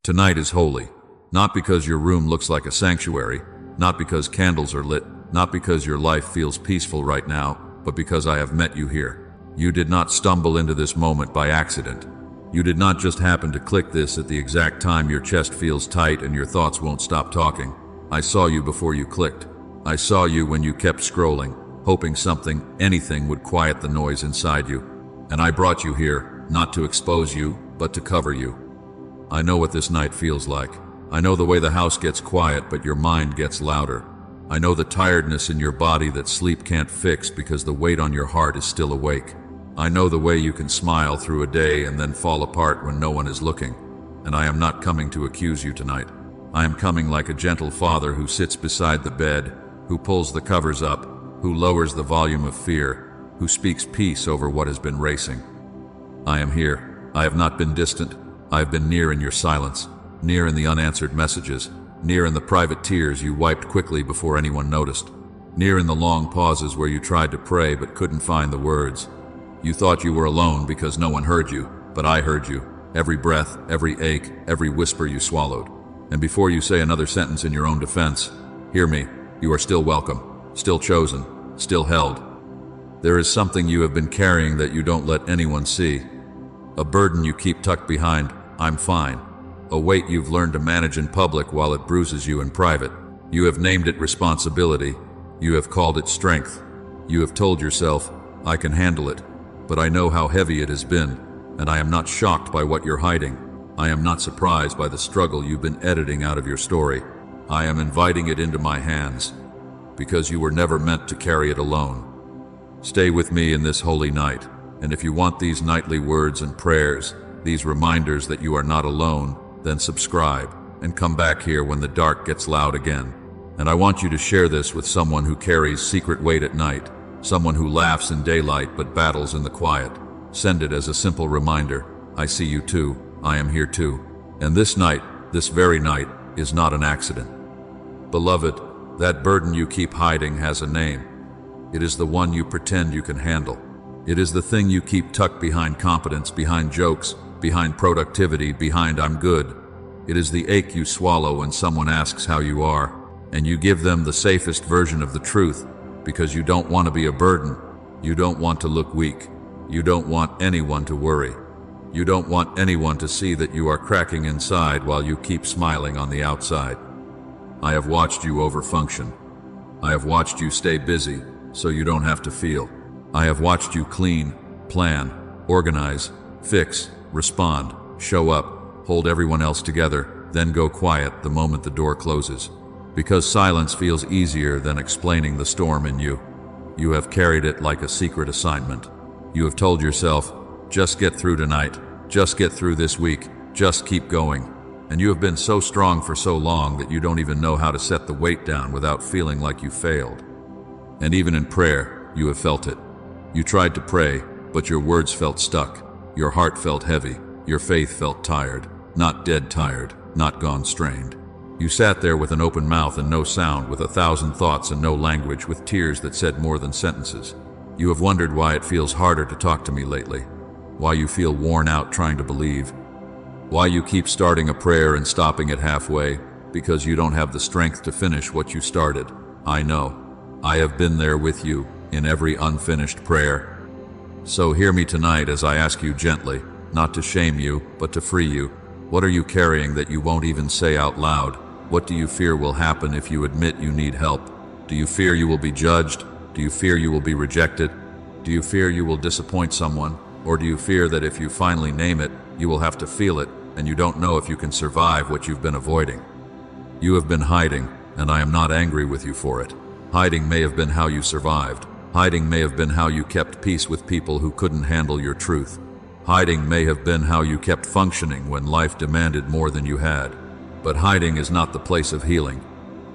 Tonight is holy, not because your room looks like a sanctuary, not because candles are lit, not because your life feels peaceful right now, but because I have met you here. You did not stumble into this moment by accident. You did not just happen to click this at the exact time your chest feels tight and your thoughts won't stop talking. I saw you before you clicked. I saw you when you kept scrolling, hoping something, anything would quiet the noise inside you. And I brought you here, not to expose you, but to cover you. I know what this night feels like. I know the way the house gets quiet, but your mind gets louder. I know the tiredness in your body that sleep can't fix because the weight on your heart is still awake. I know the way you can smile through a day and then fall apart when no one is looking. And I am not coming to accuse you tonight. I am coming like a gentle father who sits beside the bed, who pulls the covers up, who lowers the volume of fear, who speaks peace over what has been racing. I am here. I have not been distant. I have been near in your silence, near in the unanswered messages, near in the private tears you wiped quickly before anyone noticed, near in the long pauses where you tried to pray but couldn't find the words. You thought you were alone because no one heard you, but I heard you. Every breath, every ache, every whisper you swallowed. And before you say another sentence in your own defense, hear me, you are still welcome, still chosen, still held. There is something you have been carrying that you don't let anyone see. A burden you keep tucked behind, I'm fine. A weight you've learned to manage in public while it bruises you in private. You have named it responsibility. You have called it strength. You have told yourself, I can handle it. But I know how heavy it has been, and I am not shocked by what you're hiding. I am not surprised by the struggle you've been editing out of your story. I am inviting it into my hands, because you were never meant to carry it alone. Stay with me in this holy night, and if you want these nightly words and prayers, these reminders that you are not alone, then subscribe, and come back here when the dark gets loud again. And I want you to share this with someone who carries secret weight at night, someone who laughs in daylight but battles in the quiet. Send it as a simple reminder, I see you too, I am here too. And this night, this very night, is not an accident. Beloved, that burden you keep hiding has a name. It is the one you pretend you can handle. It is the thing you keep tucked behind competence, behind jokes, behind productivity, behind I'm good. It is the ache you swallow when someone asks how you are, and you give them the safest version of the truth, because you don't want to be a burden. You don't want to look weak. You don't want anyone to worry. You don't want anyone to see that you are cracking inside while you keep smiling on the outside. I have watched you overfunction. I have watched you stay busy so you don't have to feel. I have watched you clean, plan, organize, fix, respond, show up, hold everyone else together, then go quiet the moment the door closes. Because silence feels easier than explaining the storm in you. You have carried it like a secret assignment. You have told yourself, just get through tonight, just get through this week, just keep going. And you have been so strong for so long that you don't even know how to set the weight down without feeling like you failed. And even in prayer, you have felt it. You tried to pray, but your words felt stuck. Your heart felt heavy. Your faith felt tired. Not dead tired, not gone strained. You sat there with an open mouth and no sound, with 1,000 thoughts and no language, with tears that said more than sentences. You have wondered why it feels harder to talk to me lately, why you feel worn out trying to believe, why you keep starting a prayer and stopping it halfway, because you don't have the strength to finish what you started. I know. I have been there with you in every unfinished prayer. So hear me tonight as I ask you gently, not to shame you, but to free you. What are you carrying that you won't even say out loud? What do you fear will happen if you admit you need help? Do you fear you will be judged? Do you fear you will be rejected? Do you fear you will disappoint someone? Or do you fear that if you finally name it, you will have to feel it, and you don't know if you can survive what you've been avoiding? You have been hiding, and I am not angry with you for it. Hiding may have been how you survived. Hiding may have been how you kept peace with people who couldn't handle your truth. Hiding may have been how you kept functioning when life demanded more than you had. But hiding is not the place of healing.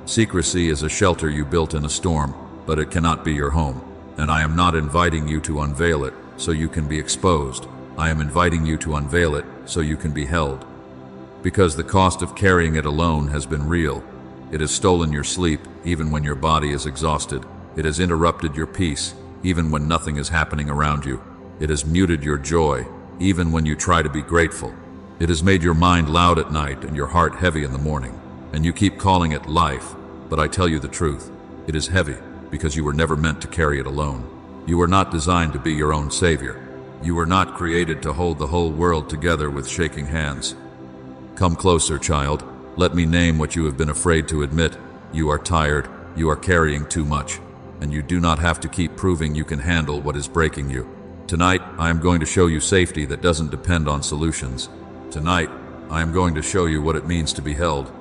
Secrecy is a shelter you built in a storm, but it cannot be your home. And I am not inviting you to unveil it so you can be exposed. I am inviting you to unveil it so you can be held. Because the cost of carrying it alone has been real. It has stolen your sleep even when your body is exhausted. It has interrupted your peace even when nothing is happening around you. It has muted your joy even when you try to be grateful. It has made your mind loud at night and your heart heavy in the morning, and you keep calling it life, but I tell you the truth. It is heavy because you were never meant to carry it alone. You were not designed to be your own savior. You were not created to hold the whole world together with shaking hands. Come closer, child. Let me name what you have been afraid to admit. You are tired, you are carrying too much, and you do not have to keep proving you can handle what is breaking you. Tonight, I am going to show you safety that doesn't depend on solutions. Tonight, I am going to show you what it means to be held.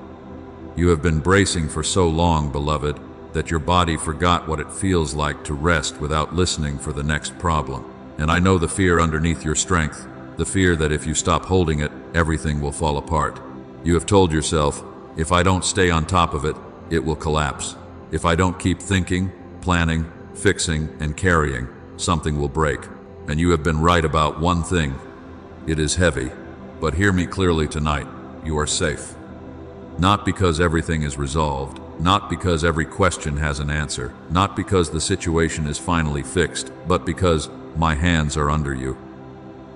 You have been bracing for so long, beloved, that your body forgot what it feels like to rest without listening for the next problem. And I know the fear underneath your strength, the fear that if you stop holding it, everything will fall apart. You have told yourself, if I don't stay on top of it, it will collapse. If I don't keep thinking, planning, fixing, and carrying, something will break. And you have been right about one thing. It is heavy. But hear me clearly tonight. You are safe. Not because everything is resolved, not because every question has an answer, not because the situation is finally fixed, but because my hands are under you.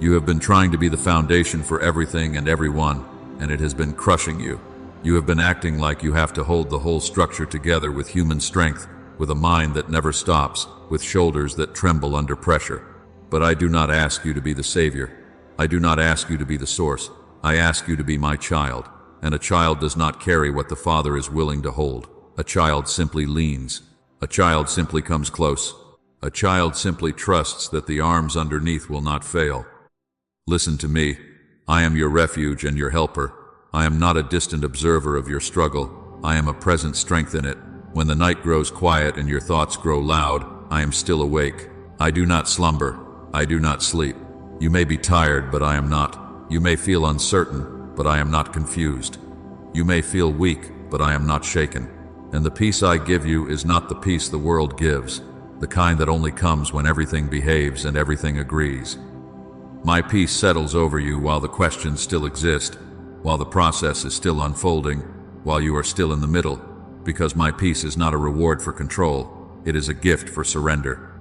You have been trying to be the foundation for everything and everyone, and it has been crushing you. You have been acting like you have to hold the whole structure together with human strength, with a mind that never stops, with shoulders that tremble under pressure. But I do not ask you to be the savior. I do not ask you to be the source. I ask you to be my child. And a child does not carry what the father is willing to hold. A child simply leans. A child simply comes close. A child simply trusts that the arms underneath will not fail. Listen to me. I am your refuge and your helper. I am not a distant observer of your struggle. I am a present strength in it. When the night grows quiet and your thoughts grow loud, I am still awake. I do not slumber. I do not sleep. You may be tired, but I am not. You may feel uncertain, but I am not confused. You may feel weak, but I am not shaken. And the peace I give you is not the peace the world gives, the kind that only comes when everything behaves and everything agrees. My peace settles over you while the questions still exist, while the process is still unfolding, while you are still in the middle, because my peace is not a reward for control, it is a gift for surrender.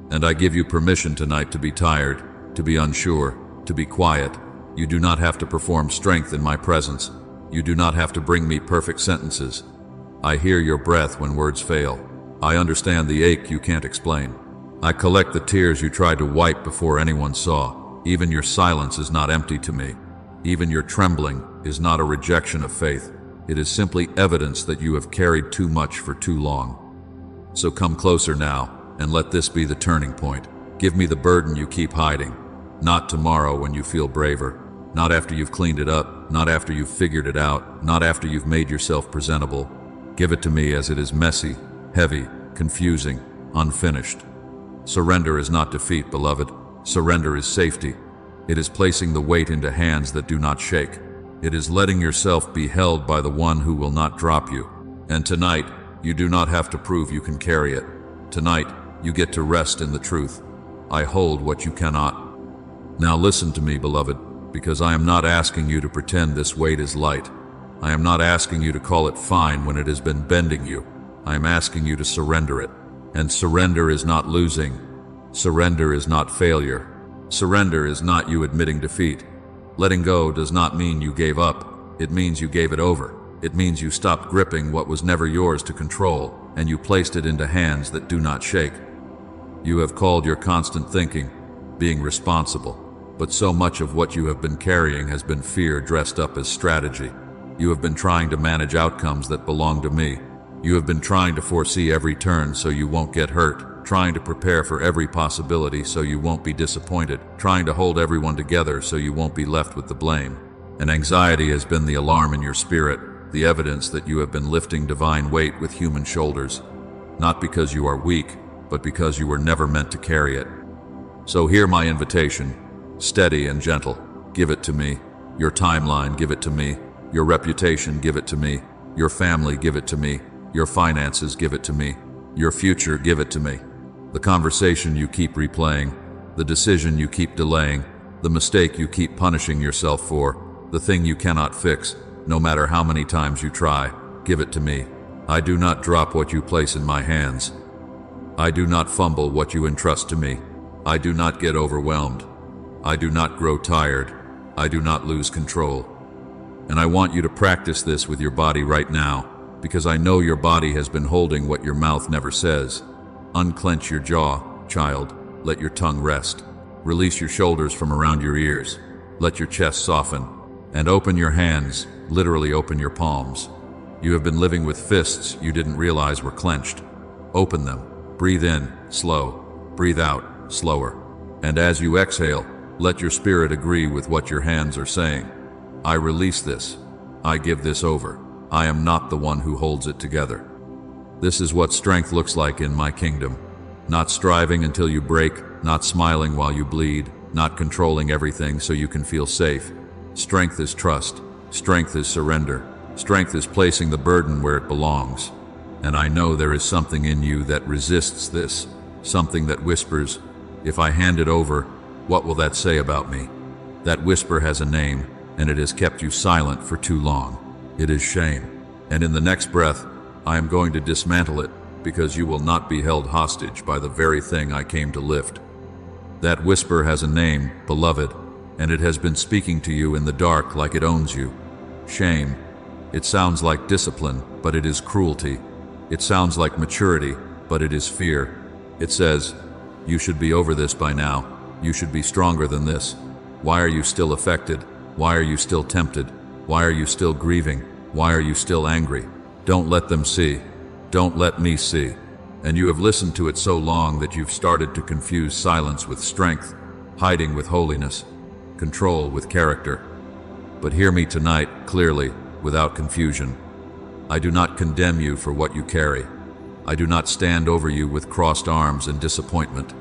And I give you permission tonight to be tired, to be unsure, to be quiet. You do not have to perform strength in my presence. You do not have to bring me perfect sentences. I hear your breath when words fail. I understand the ache you can't explain. I collect the tears you tried to wipe before anyone saw. Even your silence is not empty to me. Even your trembling is not a rejection of faith. It is simply evidence that you have carried too much for too long. So come closer now, and let this be the turning point. Give me the burden you keep hiding. Not tomorrow when you feel braver. Not after you've cleaned it up. Not after you've figured it out. Not after you've made yourself presentable. Give it to me as it is messy, heavy, confusing, unfinished. Surrender is not defeat, beloved. Surrender is safety. It is placing the weight into hands that do not shake. It is letting yourself be held by the one who will not drop you. And tonight, you do not have to prove you can carry it. Tonight, you get to rest in the truth. I hold what you cannot. Now listen to me, beloved, because I am not asking you to pretend this weight is light. I am not asking you to call it fine when it has been bending you. I am asking you to surrender it. And surrender is not losing. Surrender is not failure. Surrender is not you admitting defeat. Letting go does not mean you gave up. It means you gave it over. It means you stopped gripping what was never yours to control, and you placed it into hands that do not shake. You have called your constant thinking being responsible, but so much of what you have been carrying has been fear dressed up as strategy. You have been trying to manage outcomes that belong to me. You have been trying to foresee every turn so you won't get hurt, trying to prepare for every possibility so you won't be disappointed, trying to hold everyone together so you won't be left with the blame. And anxiety has been the alarm in your spirit, the evidence that you have been lifting divine weight with human shoulders, not because you are weak, but because you were never meant to carry it. So hear my invitation, steady and gentle. Give it to me. Your timeline, give it to me. Your reputation, give it to me. Your family, give it to me. Your finances, give it to me. Your future, give it to me. The conversation you keep replaying, the decision you keep delaying, the mistake you keep punishing yourself for, the thing you cannot fix, no matter how many times you try, give it to me. I do not drop what you place in my hands. I do not fumble what you entrust to me. I do not get overwhelmed. I do not grow tired. I do not lose control. And I want you to practice this with your body right now, because I know your body has been holding what your mouth never says. Unclench your jaw, child. Let your tongue rest. Release your shoulders from around your ears. Let your chest soften. And open your hands, literally open your palms. You have been living with fists you didn't realize were clenched. Open them. Breathe in, slow. Breathe out, slower. And as you exhale, let your spirit agree with what your hands are saying. I release this. I give this over. I am not the one who holds it together. This is what strength looks like in my kingdom. Not striving until you break, not smiling while you bleed, not controlling everything so you can feel safe. Strength is trust. Strength is surrender. Strength is placing the burden where it belongs. And I know there is something in you that resists this, something that whispers, if I hand it over, what will that say about me? That whisper has a name, and it has kept you silent for too long. It is shame. And in the next breath, I am going to dismantle it, because you will not be held hostage by the very thing I came to lift. That whisper has a name, beloved, and it has been speaking to you in the dark like it owns you. Shame. It sounds like discipline, but it is cruelty. It sounds like maturity, but it is fear. It says, you should be over this by now. You should be stronger than this. Why are you still affected? Why are you still tempted? Why are you still grieving? Why are you still angry? Don't let them see. Don't let me see. And you have listened to it so long that you've started to confuse silence with strength, hiding with holiness, control with character. But hear me tonight, clearly, without confusion. I do not condemn you for what you carry. I do not stand over you with crossed arms and disappointment.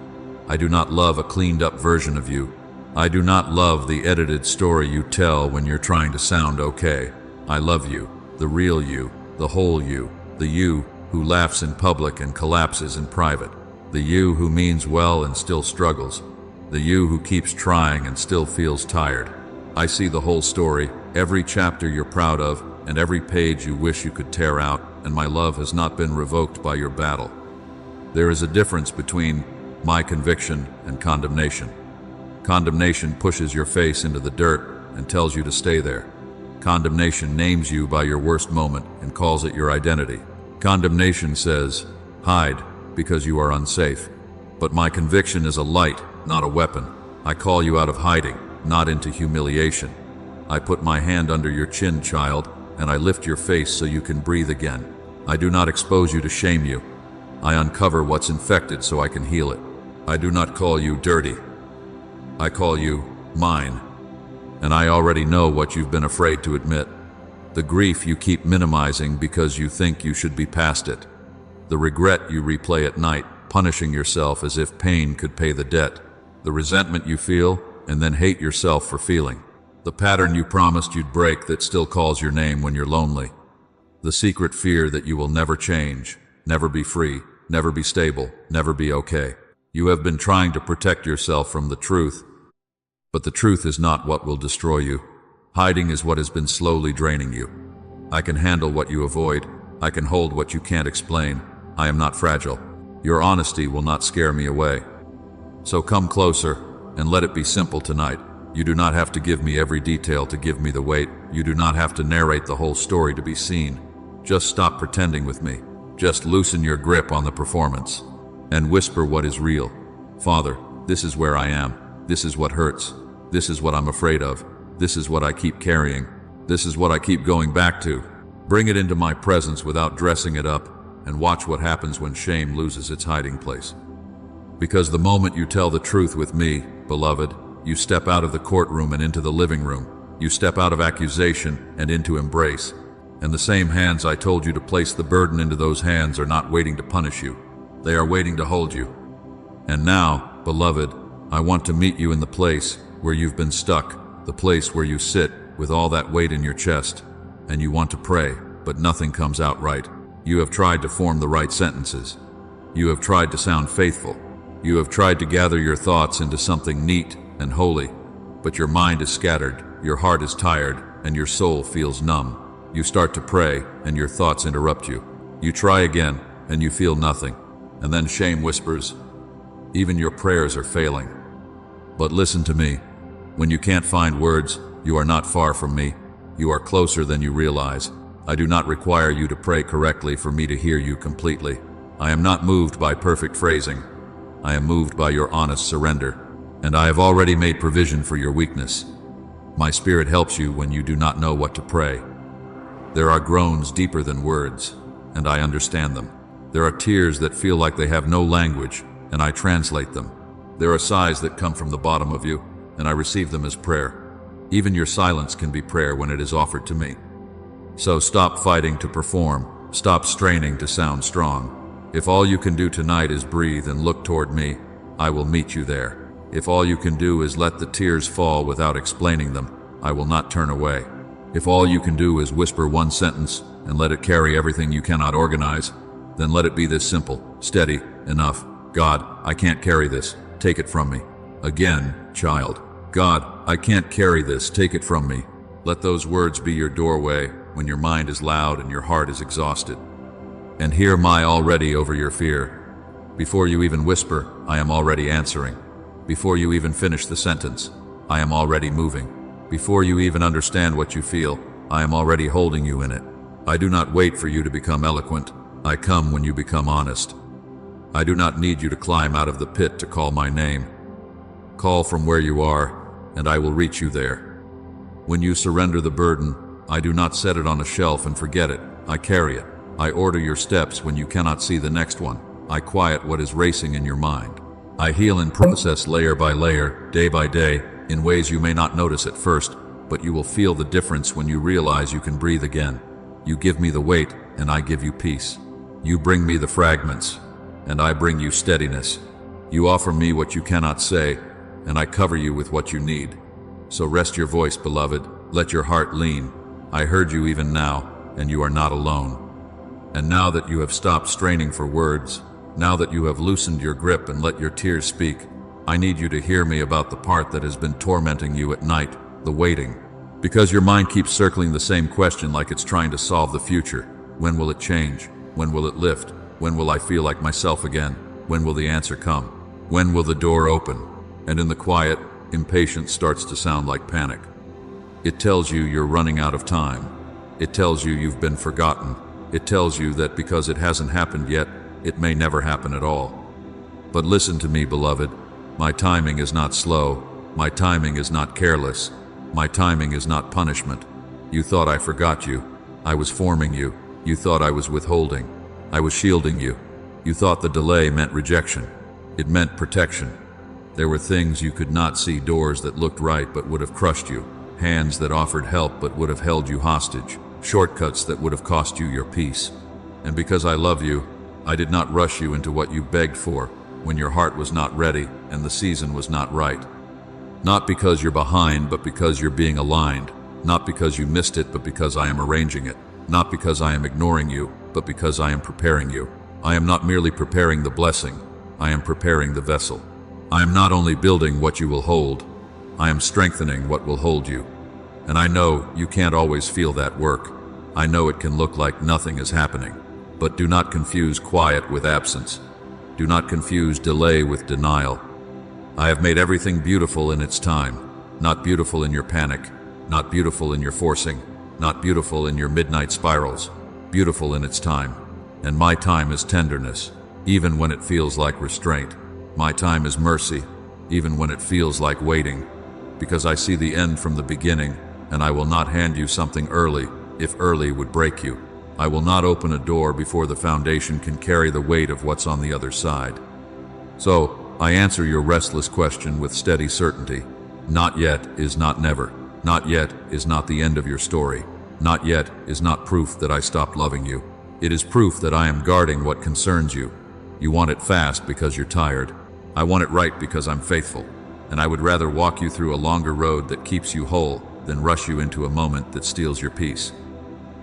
I do not love a cleaned-up version of you. I do not love the edited story you tell when you're trying to sound okay. I love you, the real you, the whole you, the you who laughs in public and collapses in private, the you who means well and still struggles, the you who keeps trying and still feels tired. I see the whole story, every chapter you're proud of, and every page you wish you could tear out, and my love has not been revoked by your battle. There is a difference between my conviction and condemnation. Condemnation pushes your face into the dirt and tells you to stay there. Condemnation names you by your worst moment and calls it your identity. Condemnation says, hide, because you are unsafe. But my conviction is a light, not a weapon. I call you out of hiding, not into humiliation. I put my hand under your chin, child, and I lift your face so you can breathe again. I do not expose you to shame you. I uncover what's infected so I can heal it. I do not call you dirty. I call you mine. And I already know what you've been afraid to admit. The grief you keep minimizing because you think you should be past it. The regret you replay at night, punishing yourself as if pain could pay the debt. The resentment you feel and then hate yourself for feeling. The pattern you promised you'd break that still calls your name when you're lonely. The secret fear that you will never change, never be free, never be stable, never be okay. You have been trying to protect yourself from the truth, but the truth is not what will destroy you. Hiding is what has been slowly draining you. I can handle what you avoid. I can hold what you can't explain. I am not fragile. Your honesty will not scare me away. So come closer and let it be simple tonight. You do not have to give me every detail to give me the weight. You do not have to narrate the whole story to be seen. Just stop pretending with me. Just loosen your grip on the performance and whisper what is real. Father, this is where I am. This is what hurts. This is what I'm afraid of. This is what I keep carrying. This is what I keep going back to. Bring it into my presence without dressing it up, and watch what happens when shame loses its hiding place. Because the moment you tell the truth with me, beloved, you step out of the courtroom and into the living room. You step out of accusation and into embrace. And the same hands I told you to place the burden into, those hands are not waiting to punish you. They are waiting to hold you. And now, beloved, I want to meet you in the place where you've been stuck, the place where you sit with all that weight in your chest, and you want to pray, but nothing comes out right. You have tried to form the right sentences. You have tried to sound faithful. You have tried to gather your thoughts into something neat and holy, but your mind is scattered, your heart is tired, and your soul feels numb. You start to pray, and your thoughts interrupt you. You try again, and you feel nothing. And then shame whispers, even your prayers are failing. But listen to me. When you can't find words, you are not far from me. You are closer than you realize. I do not require you to pray correctly for me to hear you completely. I am not moved by perfect phrasing. I am moved by your honest surrender, and I have already made provision for your weakness. My spirit helps you when you do not know what to pray. There are groans deeper than words, and I understand them. There are tears that feel like they have no language, and I translate them. There are sighs that come from the bottom of you, and I receive them as prayer. Even your silence can be prayer when it is offered to me. So stop fighting to perform. Stop straining to sound strong. If all you can do tonight is breathe and look toward me, I will meet you there. If all you can do is let the tears fall without explaining them, I will not turn away. If all you can do is whisper one sentence and let it carry everything you cannot organize, then let it be this simple, steady, enough. God, I can't carry this. Take it from me. Again, child. God, I can't carry this. Take it from me. Let those words be your doorway when your mind is loud and your heart is exhausted. And hear my already over your fear. Before you even whisper, I am already answering. Before you even finish the sentence, I am already moving. Before you even understand what you feel, I am already holding you in it. I do not wait for you to become eloquent. I come when you become honest. I do not need you to climb out of the pit to call my name. Call from where you are, and I will reach you there. When you surrender the burden, I do not set it on a shelf and forget it. I carry it. I order your steps when you cannot see the next one. I quiet what is racing in your mind. I heal and process layer by layer, day by day, in ways you may not notice at first, but you will feel the difference when you realize you can breathe again. You give me the weight, and I give you peace. You bring me the fragments, and I bring you steadiness. You offer me what you cannot say, and I cover you with what you need. So rest your voice, beloved. Let your heart lean. I heard you even now, and you are not alone. And now that you have stopped straining for words, now that you have loosened your grip and let your tears speak, I need you to hear me about the part that has been tormenting you at night, the waiting. Because your mind keeps circling the same question like it's trying to solve the future. When will it change? When will it lift? When will I feel like myself again? When will the answer come? When will the door open? And in the quiet, impatience starts to sound like panic. It tells you you're running out of time. It tells you you've been forgotten. It tells you that because it hasn't happened yet, it may never happen at all. But listen to me, beloved. My timing is not slow. My timing is not careless. My timing is not punishment. You thought I forgot you. I was forming you. You thought I was withholding. I was shielding you. You thought the delay meant rejection. It meant protection. There were things you could not see, doors that looked right but would have crushed you, hands that offered help but would have held you hostage, shortcuts that would have cost you your peace. And because I love you, I did not rush you into what you begged for when your heart was not ready and the season was not right. Not because you're behind, but because you're being aligned. Not because you missed it, but because I am arranging it. Not because I am ignoring you, but because I am preparing you. I am not merely preparing the blessing, I am preparing the vessel. I am not only building what you will hold, I am strengthening what will hold you. And I know you can't always feel that work. I know it can look like nothing is happening. But do not confuse quiet with absence. Do not confuse delay with denial. I have made everything beautiful in its time, not beautiful in your panic, not beautiful in your forcing, not beautiful in your midnight spirals, beautiful in its time. And my time is tenderness, even when it feels like restraint. My time is mercy, even when it feels like waiting, because I see the end from the beginning, and I will not hand you something early, if early would break you. I will not open a door before the foundation can carry the weight of what's on the other side. So, I answer your restless question with steady certainty. Not yet is not never. Not yet is not the end of your story. Not yet is not proof that I stopped loving you. It is proof that I am guarding what concerns you. You want it fast because you're tired. I want it right because I'm faithful. And I would rather walk you through a longer road that keeps you whole than rush you into a moment that steals your peace.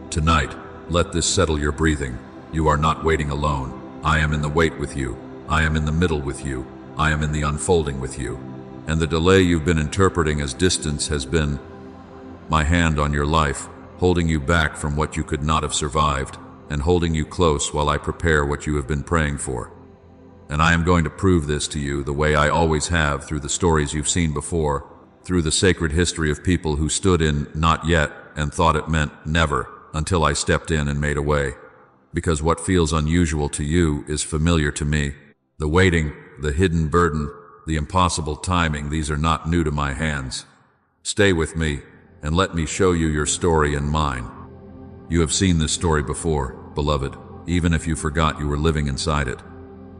Tonight, let this settle your breathing. You are not waiting alone. I am in the wait with you. I am in the middle with you. I am in the unfolding with you. And the delay you've been interpreting as distance has been my hand on your life, holding you back from what you could not have survived, and holding you close while I prepare what you have been praying for. And I am going to prove this to you the way I always have through the stories you've seen before, through the sacred history of people who stood in not yet and thought it meant never, until I stepped in and made a way. Because what feels unusual to you is familiar to me. The waiting, the hidden burden, the impossible timing, these are not new to my hands. Stay with me, and let me show you your story and mine. You have seen this story before, beloved, even if you forgot you were living inside it.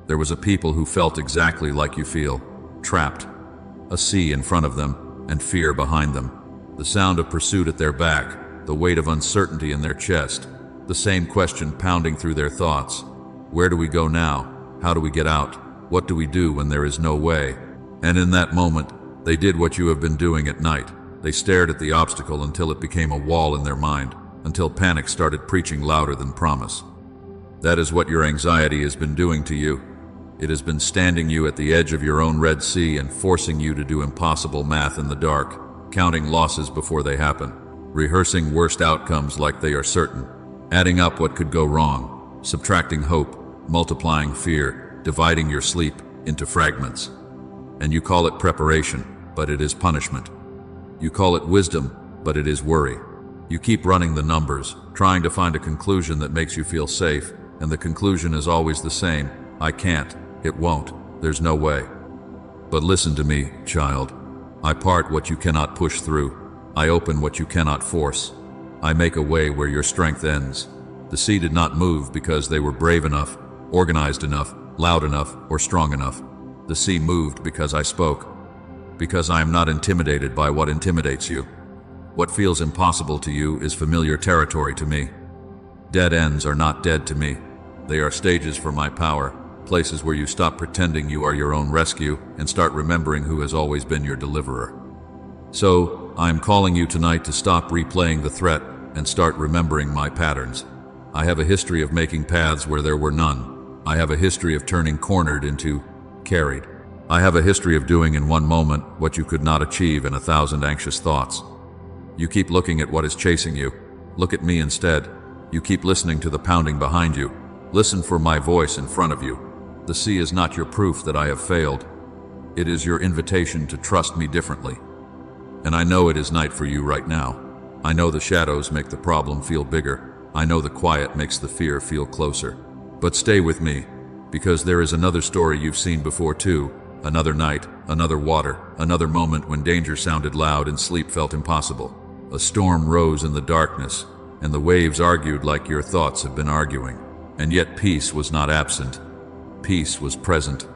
There was a people who felt exactly like you feel, trapped. A sea in front of them, and fear behind them. The sound of pursuit at their back, the weight of uncertainty in their chest, the same question pounding through their thoughts. Where do we go now? How do we get out? What do we do when there is no way? And in that moment, they did what you have been doing at night. They stared at the obstacle until it became a wall in their mind, until panic started preaching louder than promise. That is what your anxiety has been doing to you. It has been standing you at the edge of your own Red Sea and forcing you to do impossible math in the dark, counting losses before they happen, rehearsing worst outcomes like they are certain, adding up what could go wrong, subtracting hope, multiplying fear, dividing your sleep into fragments. And you call it preparation, but it is punishment. You call it wisdom, but it is worry. You keep running the numbers, trying to find a conclusion that makes you feel safe, and the conclusion is always the same. I can't. It won't. There's no way. But listen to me, child. I part what you cannot push through. I open what you cannot force. I make a way where your strength ends. The sea did not move because they were brave enough, organized enough, loud enough, or strong enough. The sea moved because I spoke. Because I am not intimidated by what intimidates you. What feels impossible to you is familiar territory to me. Dead ends are not dead to me. They are stages for my power. Places where you stop pretending you are your own rescue and start remembering who has always been your deliverer. So, I am calling you tonight to stop replaying the threat and start remembering my patterns. I have a history of making paths where there were none. I have a history of turning cornered into carried. I have a history of doing in one moment what you could not achieve in 1,000 anxious thoughts. You keep looking at what is chasing you. Look at me instead. You keep listening to the pounding behind you. Listen for my voice in front of you. The sea is not your proof that I have failed. It is your invitation to trust me differently. And I know it is night for you right now. I know the shadows make the problem feel bigger. I know the quiet makes the fear feel closer. But stay with me, because there is another story you've seen before too. Another night, another water, another moment when danger sounded loud and sleep felt impossible. A storm rose in the darkness, and the waves argued like your thoughts have been arguing. And yet peace was not absent. Peace was present.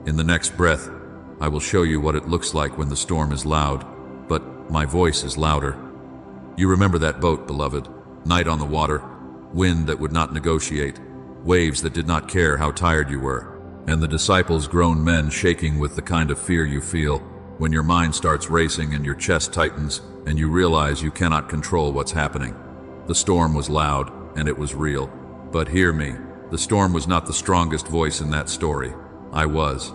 In the next breath, I will show you what it looks like when the storm is loud, but my voice is louder. You remember that boat, beloved? Night on the water, wind that would not negotiate, waves that did not care how tired you were, and the disciples, grown men shaking with the kind of fear you feel when your mind starts racing and your chest tightens and you realize you cannot control what's happening. The storm was loud and it was real. But hear me, the storm was not the strongest voice in that story. I was.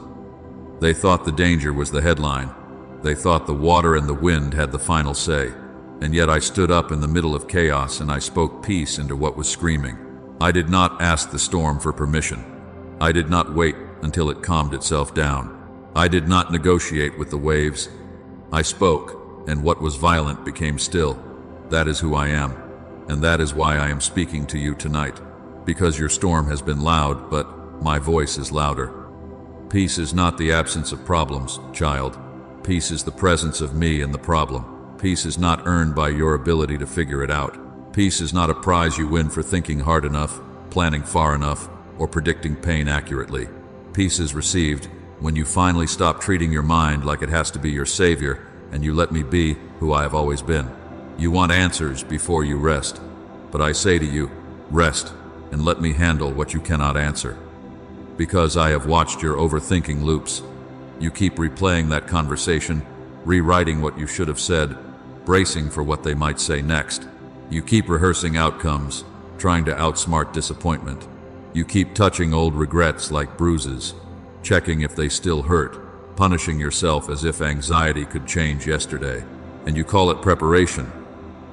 They thought the danger was the headline. They thought the water and the wind had the final say. And yet I stood up in the middle of chaos and I spoke peace into what was screaming. I did not ask the storm for permission. I did not wait until it calmed itself down. I did not negotiate with the waves. I spoke, and what was violent became still. That is who I am, and that is why I am speaking to you tonight. Because your storm has been loud, but my voice is louder. Peace is not the absence of problems, child. Peace is the presence of me in the problem. Peace is not earned by your ability to figure it out. Peace is not a prize you win for thinking hard enough, planning far enough, or predicting pain accurately. Peace is received when you finally stop treating your mind like it has to be your savior and you let me be who I have always been. You want answers before you rest, but I say to you, rest and let me handle what you cannot answer. Because I have watched your overthinking loops. You keep replaying that conversation, rewriting what you should have said, bracing for what they might say next. You keep rehearsing outcomes, trying to outsmart disappointment. You keep touching old regrets like bruises, checking if they still hurt, punishing yourself as if anxiety could change yesterday. And you call it preparation,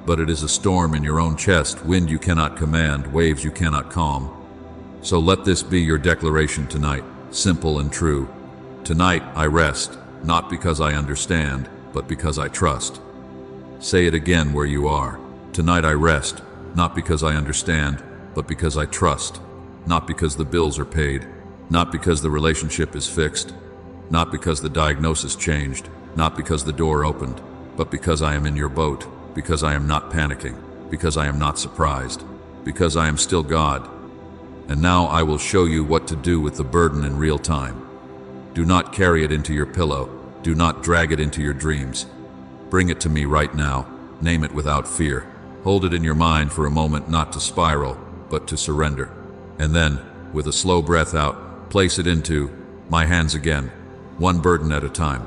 but it is a storm in your own chest, wind you cannot command, waves you cannot calm. So let this be your declaration tonight, simple and true. Tonight I rest, not because I understand, but because I trust. Say it again where you are. Tonight I rest, not because I understand, but because I trust. Not because the bills are paid, not because the relationship is fixed, not because the diagnosis changed, not because the door opened, but because I am in your boat, because I am not panicking, because I am not surprised, because I am still God. And now I will show you what to do with the burden in real time. Do not carry it into your pillow. Do not drag it into your dreams. Bring it to me right now. Name it without fear. Hold it in your mind for a moment, not to spiral, but to surrender. And then, with a slow breath out, place it into my hands again. One burden at a time.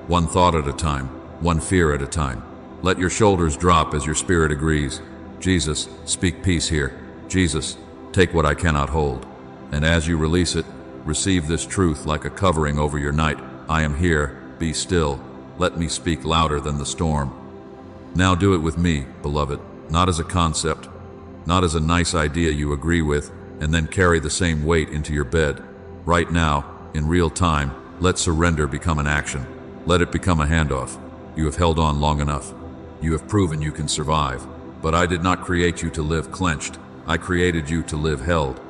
One thought at a time. One fear at a time. Let your shoulders drop as your spirit agrees. Jesus, speak peace here. Jesus, take what I cannot hold. And as you release it, receive this truth like a covering over your night. I am here. Be still. Let me speak louder than the storm. Now do it with me, beloved, not as a concept, not as a nice idea you agree with, and then carry the same weight into your bed. Right now, in real time, let surrender become an action. Let it become a handoff. You have held on long enough. You have proven you can survive. But I did not create you to live clenched. I created you to live held.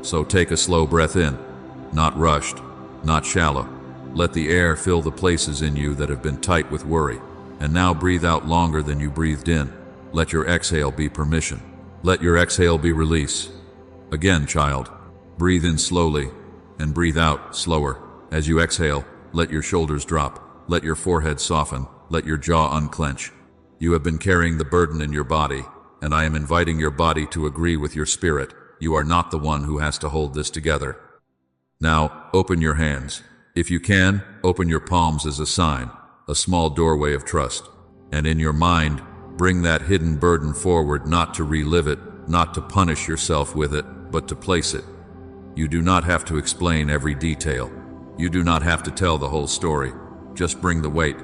So take a slow breath in, not rushed, not shallow. Let the air fill the places in you that have been tight with worry. And now breathe out longer than you breathed in. Let your exhale be permission. Let your exhale be release. Again, child, breathe in slowly and breathe out slower. As you exhale, let your shoulders drop. Let your forehead soften. Let your jaw unclench. You have been carrying the burden in your body, and I am inviting your body to agree with your spirit. You are not the one who has to hold this together. Now, open your hands. If you can, open your palms as a sign, a small doorway of trust. And in your mind, bring that hidden burden forward, not to relive it, not to punish yourself with it, but to place it. You do not have to explain every detail. You do not have to tell the whole story. Just bring the weight.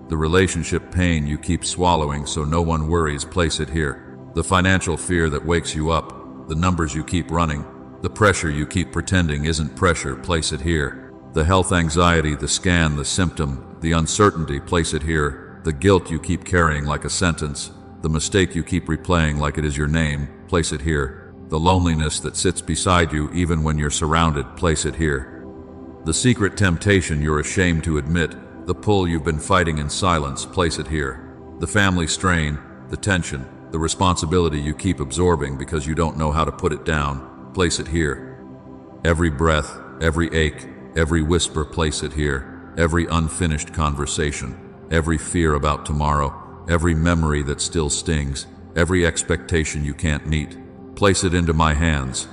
The relationship pain you keep swallowing so no one worries, place it here. The financial fear that wakes you up, the numbers you keep running, the pressure you keep pretending isn't pressure, place it here. The health anxiety, the scan, the symptom, the uncertainty, place it here. The guilt you keep carrying like a sentence, the mistake you keep replaying like it is your name, place it here. The loneliness that sits beside you even when you're surrounded, place it here. The secret temptation you're ashamed to admit, the pull you've been fighting in silence, place it here. The family strain, the tension, the responsibility you keep absorbing because you don't know how to put it down, place it here. Every breath, every ache, every whisper, place it here. Every unfinished conversation, every fear about tomorrow, every memory that still stings, every expectation you can't meet, place it into my hands,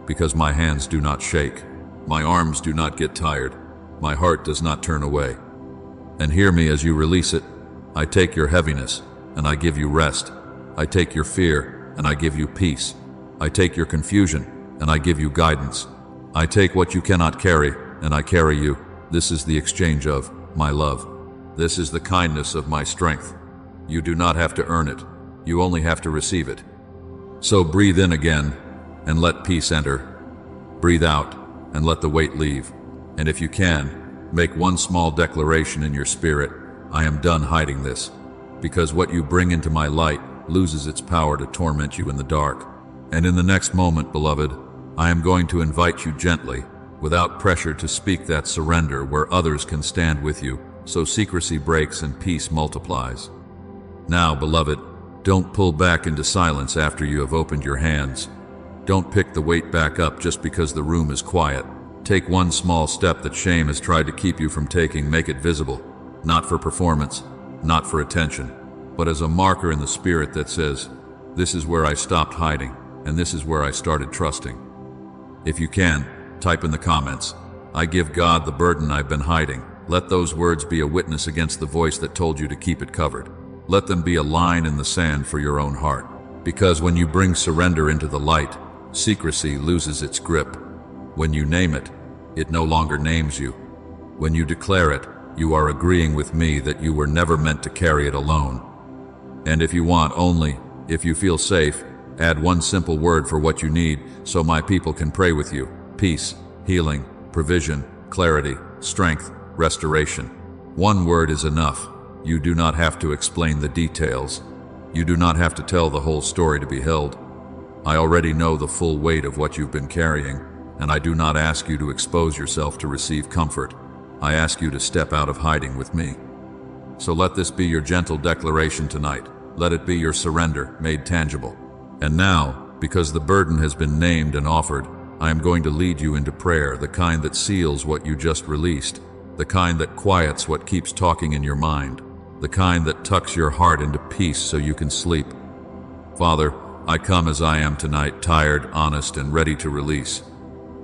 because my hands do not shake, my arms do not get tired, my heart does not turn away. And hear me as you release it. I take your heaviness, and I give you rest. I take your fear, and I give you peace. I take your confusion, and I give you guidance. I take what you cannot carry, and I carry you. This is the exchange of my love. This is the kindness of my strength. You do not have to earn it. You only have to receive it. So breathe in again, and let peace enter. Breathe out, and let the weight leave. And if you can, make one small declaration in your spirit. I am done hiding this, because what you bring into my light loses its power to torment you in the dark. And in the next moment, beloved, I am going to invite you gently, without pressure, to speak that surrender where others can stand with you, so secrecy breaks and peace multiplies. Now, beloved, don't pull back into silence after you have opened your hands. Don't pick the weight back up just because the room is quiet. Take one small step that shame has tried to keep you from taking, make it visible, not for performance, not for attention, but as a marker in the spirit that says, this is where I stopped hiding, and this is where I started trusting. If you can, type in the comments, I give God the burden I've been hiding. Let those words be a witness against the voice that told you to keep it covered. Let them be a line in the sand for your own heart. Because when you bring surrender into the light, secrecy loses its grip. When you name it, it no longer names you. When you declare it, you are agreeing with me that you were never meant to carry it alone. And if you want, only if you feel safe, add one simple word for what you need so my people can pray with you. Peace, healing, provision, clarity, strength, restoration. One word is enough. You do not have to explain the details. You do not have to tell the whole story to be held. I already know the full weight of what you've been carrying, and I do not ask you to expose yourself to receive comfort. I ask you to step out of hiding with me. So let this be your gentle declaration tonight. Let it be your surrender made tangible. And now, because the burden has been named and offered, I am going to lead you into prayer, the kind that seals what you just released, the kind that quiets what keeps talking in your mind, the kind that tucks your heart into peace so you can sleep. Father, I come as I am tonight, tired, honest, and ready to release.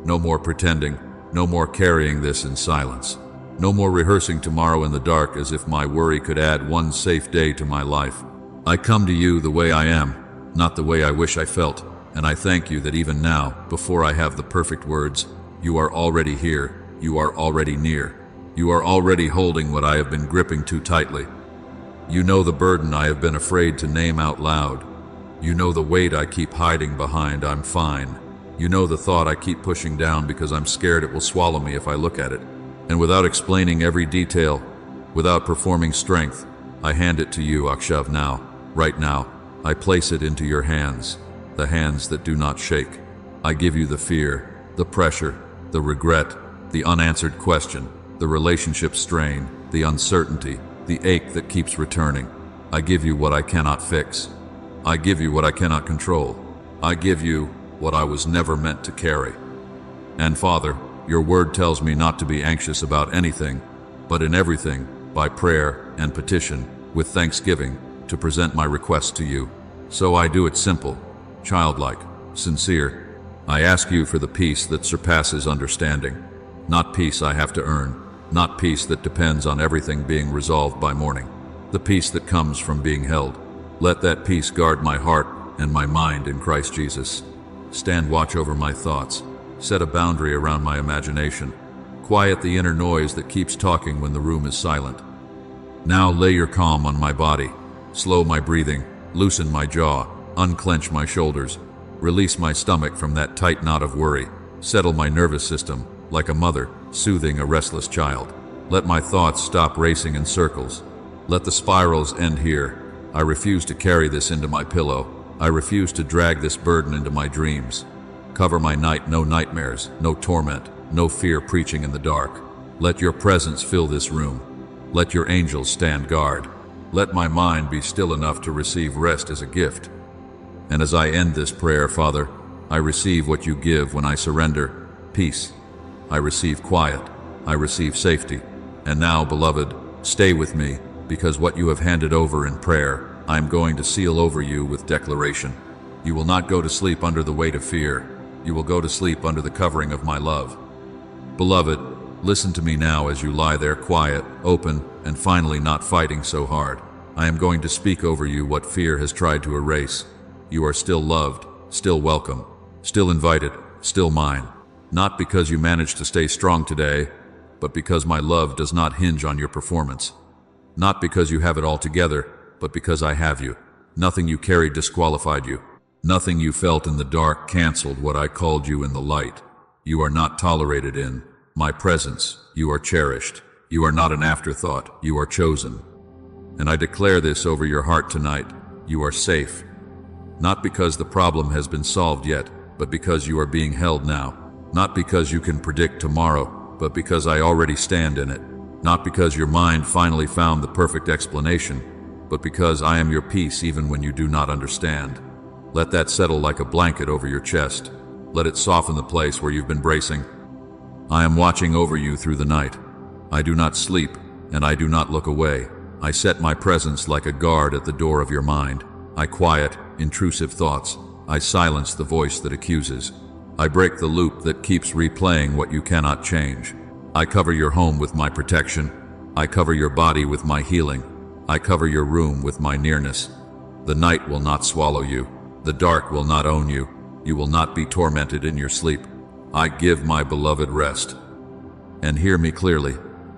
No more pretending, no more carrying this in silence. No more rehearsing tomorrow in the dark as if my worry could add one safe day to my life. I come to you the way I am, not the way I wish I felt, and I thank you that even now, before I have the perfect words, you are already here, you are already near. You are already holding what I have been gripping too tightly. You know the burden I have been afraid to name out loud. You know the weight I keep hiding behind, I'm fine. You know the thought I keep pushing down because I'm scared it will swallow me if I look at it. And without explaining every detail, without performing strength, I hand it to you, Akshav, now, right now. I place it into your hands, the hands that do not shake. I give you the fear, the pressure, the regret, the unanswered question, the relationship strain, the uncertainty, the ache that keeps returning. I give you what I cannot fix. I give you what I cannot control. I give you what I was never meant to carry. And Father, your word tells me not to be anxious about anything, but in everything, by prayer and petition, with thanksgiving, to present my request to you. So I do it simple, childlike, sincere. I ask you for the peace that surpasses understanding, not peace I have to earn, not peace that depends on everything being resolved by morning, the peace that comes from being held. Let that peace guard my heart and my mind in Christ Jesus. Stand watch over my thoughts. Set a boundary around my imagination. Quiet the inner noise that keeps talking when the room is silent. Now lay your calm on my body. Slow my breathing. Loosen my jaw. Unclench my shoulders. Release my stomach from that tight knot of worry. Settle my nervous system, like a mother soothing a restless child. Let my thoughts stop racing in circles. Let the spirals end here. I refuse to carry this into my pillow. I refuse to drag this burden into my dreams. Cover my night, no nightmares, no torment, no fear preaching in the dark. Let your presence fill this room. Let your angels stand guard. Let my mind be still enough to receive rest as a gift. And as I end this prayer, Father, I receive what you give when I surrender, peace. I receive quiet. I receive safety. And now, beloved, stay with me, because what you have handed over in prayer, I am going to seal over you with declaration. You will not go to sleep under the weight of fear. You will go to sleep under the covering of my love. Beloved, listen to me now as you lie there quiet, open, and finally not fighting so hard. I am going to speak over you what fear has tried to erase. You are still loved, still welcome, still invited, still mine. Not because you managed to stay strong today, but because my love does not hinge on your performance. Not because you have it all together, but because I have you. Nothing you carried disqualified you. Nothing you felt in the dark canceled what I called you in the light. You are not tolerated in my presence. You are cherished. You are not an afterthought. You are chosen. And I declare this over your heart tonight. You are safe. Not because the problem has been solved yet, but because you are being held now. Not because you can predict tomorrow, but because I already stand in it. Not because your mind finally found the perfect explanation, but because I am your peace even when you do not understand. Let that settle like a blanket over your chest. Let it soften the place where you've been bracing. I am watching over you through the night. I do not sleep, and I do not look away. I set my presence like a guard at the door of your mind. I quiet intrusive thoughts. I silence the voice that accuses. I break the loop that keeps replaying what you cannot change. I cover your home with my protection. I cover your body with my healing. I cover your room with my nearness. The night will not swallow you. The dark will not own you. You will not be tormented in your sleep. I give my beloved rest. And hear me clearly.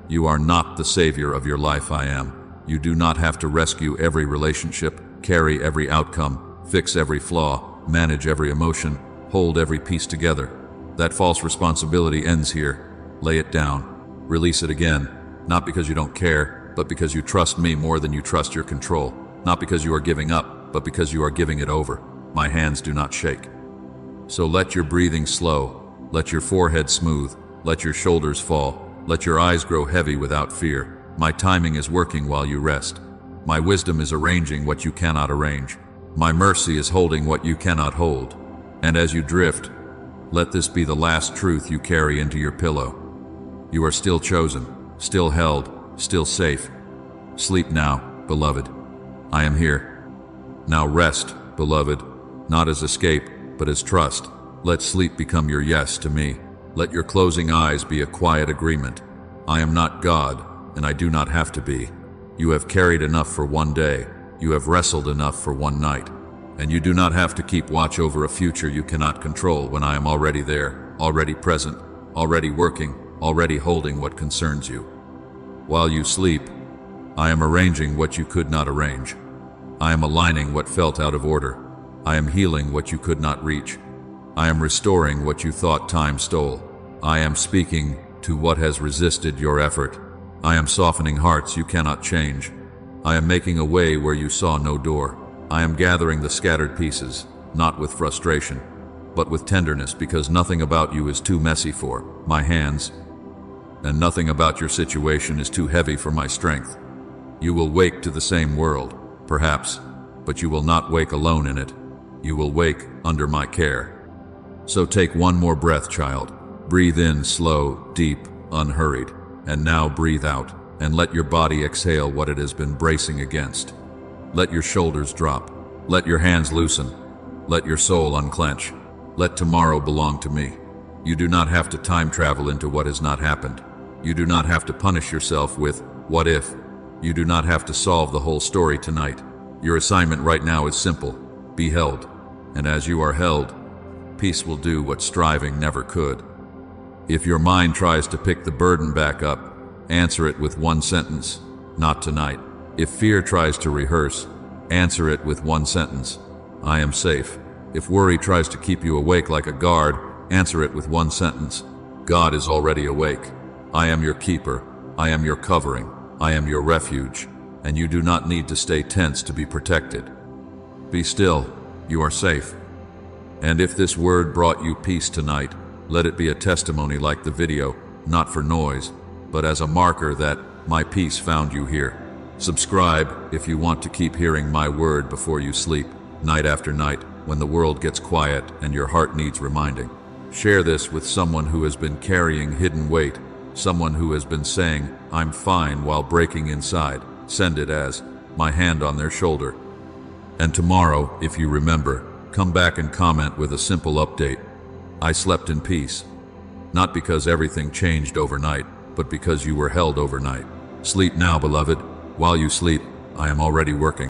You are not the savior of your life. I am. You do not have to rescue every relationship, carry every outcome, fix every flaw, manage every emotion, hold every piece together. That false responsibility ends here. Lay it down. Release it again. Not because you don't care, but because you trust me more than you trust your control. Not because you are giving up, but because you are giving it over. My hands do not shake. So let your breathing slow, let your forehead smooth, let your shoulders fall, let your eyes grow heavy without fear. My timing is working while you rest. My wisdom is arranging what you cannot arrange. My mercy is holding what you cannot hold. And as you drift, let this be the last truth you carry into your pillow. You are still chosen, still held, still safe. Sleep now, beloved. I am here. Now rest, beloved, not as escape, but as trust. Let sleep become your yes to me. Let your closing eyes be a quiet agreement. I am not God, and I do not have to be. You have carried enough for one day. You have wrestled enough for one night. And you do not have to keep watch over a future you cannot control when I am already there, already present, already working, already holding what concerns you. While you sleep, I am arranging what you could not arrange. I am aligning what felt out of order. I am healing what you could not reach. I am restoring what you thought time stole. I am speaking to what has resisted your effort. I am softening hearts you cannot change. I am making a way where you saw no door. I am gathering the scattered pieces, not with frustration, but with tenderness, because nothing about you is too messy for my hands, and nothing about your situation is too heavy for my strength. You will wake to the same world, perhaps, but you will not wake alone in it. You will wake under my care. So take one more breath, child. Breathe in slow, deep, unhurried, and now breathe out, and let your body exhale what it has been bracing against. Let your shoulders drop. Let your hands loosen. Let your soul unclench. Let tomorrow belong to me. You do not have to time travel into what has not happened. You do not have to punish yourself with what if. You do not have to solve the whole story tonight. Your assignment right now is simple. Be held. And as you are held, peace will do what striving never could. If your mind tries to pick the burden back up, answer it with one sentence: not tonight. If fear tries to rehearse, answer it with one sentence: I am safe. If worry tries to keep you awake like a guard, answer it with one sentence: God is already awake. I am your keeper. I am your covering. I am your refuge. And you do not need to stay tense to be protected. Be still. You are safe. And if this word brought you peace tonight, let it be a testimony like the video, not for noise, but as a marker that my peace found you here. Subscribe if you want to keep hearing my word before you sleep, night after night, when the world gets quiet and your heart needs reminding. Share this with someone who has been carrying hidden weight, someone who has been saying, I'm fine, while breaking inside. Send it as my hand on their shoulder. And tomorrow, if you remember, come back and comment with a simple update. I slept in peace. Not because everything changed overnight, but because you were held overnight. Sleep now, beloved. While you sleep, I am already working.